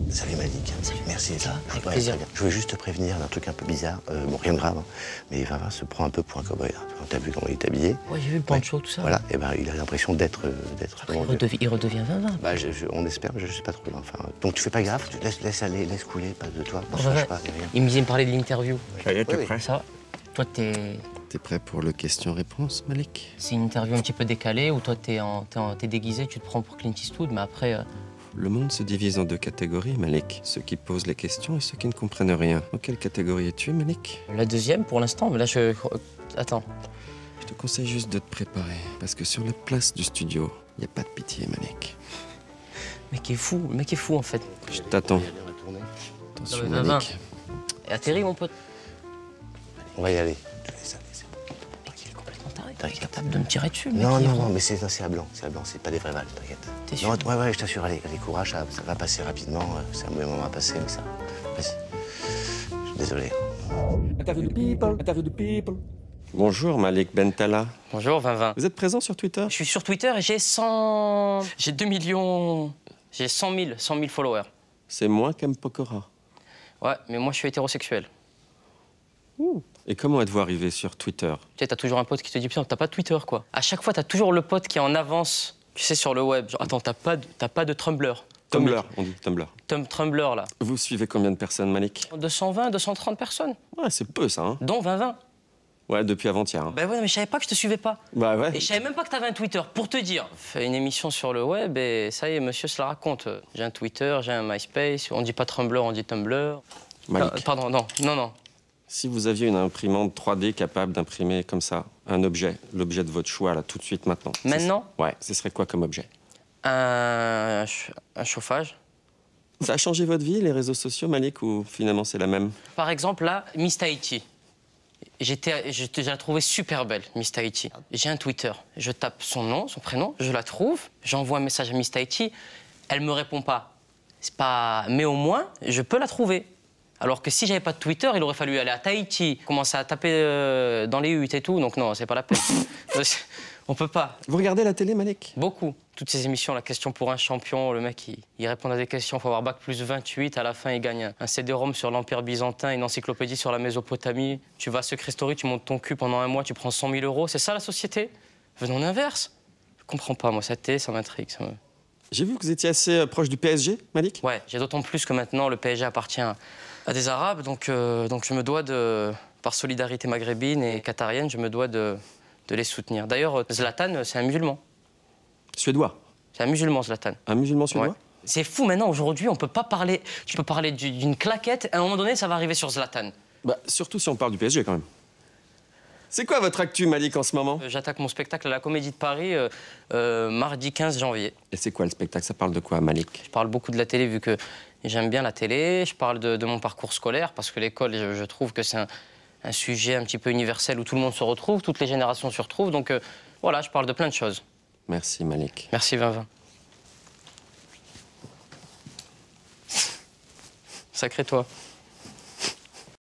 Salut Malik. Merci d'être là. Avec plaisir. Je voulais juste te prévenir d'un truc un peu bizarre. Bon, rien de grave, hein. Mais Vinvin se prend un peu pour un cow-boy. Hein. T'as vu comment il est habillé? Ouais, j'ai vu le poncho, tout ça. Voilà, et ben il a l'impression d'être. Il redevient Vinvin. Bah, on espère, mais je sais pas trop. Enfin, donc tu fais pas gaffe, tu laisse aller, laisse couler, pas de toi. Ne cherche pas, rien. Il me disait me parler de l'interview. Ça y est, t'es prêt? Ça va? Toi, t'es Prêt pour le question-réponse, Malik? C'est une interview un petit peu décalée où toi, t'es déguisé, tu te prends pour Clint Eastwood, mais après... Le monde se divise en deux catégories, Malik. Ceux qui posent les questions et ceux qui ne comprennent rien. En quelle catégorie es-tu, Malik? La deuxième, pour l'instant, mais là, je... Attends. Je te conseille juste de te préparer, parce que sur la place du studio, il n'y a pas de pitié, Malik. Le mec est fou, en fait. Je t'attends. Attention, Malik. Et atterri, mon pote. On va y aller. Il est complètement taré. T'es capable de me tirer dessus, mec. Non, mais c'est à blanc. C'est à blanc, c'est pas des vraies balles, t'inquiète. T'es sûr? Non, ouais, je t'assure, allez, courage, ça va passer rapidement. C'est un mauvais moment à passer, mais ça. Vas-y. Je suis désolé. Interview the people. Bonjour, Malik Bentala. Bonjour, Vinvin. Vous êtes présent sur Twitter? Je suis sur Twitter et j'ai 2 millions... J'ai 100 000 followers. C'est moins qu'M Pokora. Ouais, mais moi, je suis hétérosexuel. Et comment êtes-vous arrivé sur Twitter? Tu sais, t'as toujours un pote qui te dit, putain, t'as pas de Twitter, quoi. À chaque fois, t'as toujours le pote qui est en avance, tu sais, sur le web. Genre, attends, t'as pas de Tumblr. Tumblr, on dit Tumblr. Tumblr, là. Vous suivez combien de personnes, Malik? 220, 230 personnes. Ouais, c'est peu, ça, hein? Dont 20. Ouais, depuis avant-hier. Hein. Ben ouais, mais je savais pas que je te suivais pas. Bah ouais. Et je savais même pas que t'avais un Twitter, pour te dire. Fais une émission sur le web et ça y est, monsieur se la raconte. J'ai un Twitter, j'ai un MySpace, on dit pas Tumblr, on dit Tumblr. Malik. Pardon, non. Si vous aviez une imprimante 3D capable d'imprimer comme ça un objet, l'objet de votre choix, là, tout de suite, maintenant. Maintenant? Ouais, ce serait quoi comme objet? Un chauffage. Ça a changé votre vie, les réseaux sociaux, Malik, ou finalement c'est la même? Par exemple, là, Miss Tahiti. Je la trouvais super belle, Miss Tahiti. J'ai un Twitter. Je tape son nom, son prénom, je la trouve, j'envoie un message à Miss Tahiti. Elle me répond pas. C'est pas... Mais au moins, je peux la trouver. Alors que si j'avais pas de Twitter, il aurait fallu aller à Tahiti, commencer à taper dans les huttes et tout. Donc non, c'est pas la peine. On peut pas. Vous regardez la télé, Malik? Beaucoup. Toutes ces émissions, la question pour un champion, le mec, il répond à des questions, il faut avoir bac plus 28, à la fin, il gagne un CD-ROM sur l'Empire byzantin, une encyclopédie sur la Mésopotamie. Tu vas à Secret Story, tu montes ton cul pendant un mois, tu prends 100 000 €. C'est ça, la société? Venons l'inverse. Je comprends pas, moi, cette télé, ça m'intrigue. J'ai vu que vous étiez assez proche du PSG, Malik? Ouais, j'ai d'autant plus que maintenant, le PSG appartient à des Arabes, donc je me dois de, par solidarité maghrébine et qatarienne, je me dois de les soutenir. D'ailleurs, Zlatan, c'est un musulman. Suédois? C'est un musulman, Zlatan. Un musulman suédois? Ouais. C'est fou, maintenant, aujourd'hui, on peut pas parler... Tu peux parler d'une claquette, à un moment donné, ça va arriver sur Zlatan. Bah, surtout si on parle du PSG, quand même. C'est quoi votre actu, Malik, en ce moment? J'attaque mon spectacle à la Comédie de Paris mardi 15 janvier. Et c'est quoi le spectacle? Ça parle de quoi, Malik? Je parle beaucoup de la télé, vu que j'aime bien la télé. Je parle de mon parcours scolaire, parce que l'école, je trouve que c'est un sujet un petit peu universel où tout le monde se retrouve, toutes les générations se retrouvent. Donc voilà, je parle de plein de choses. Merci, Malik. Merci, Vinvin. Sacré toi.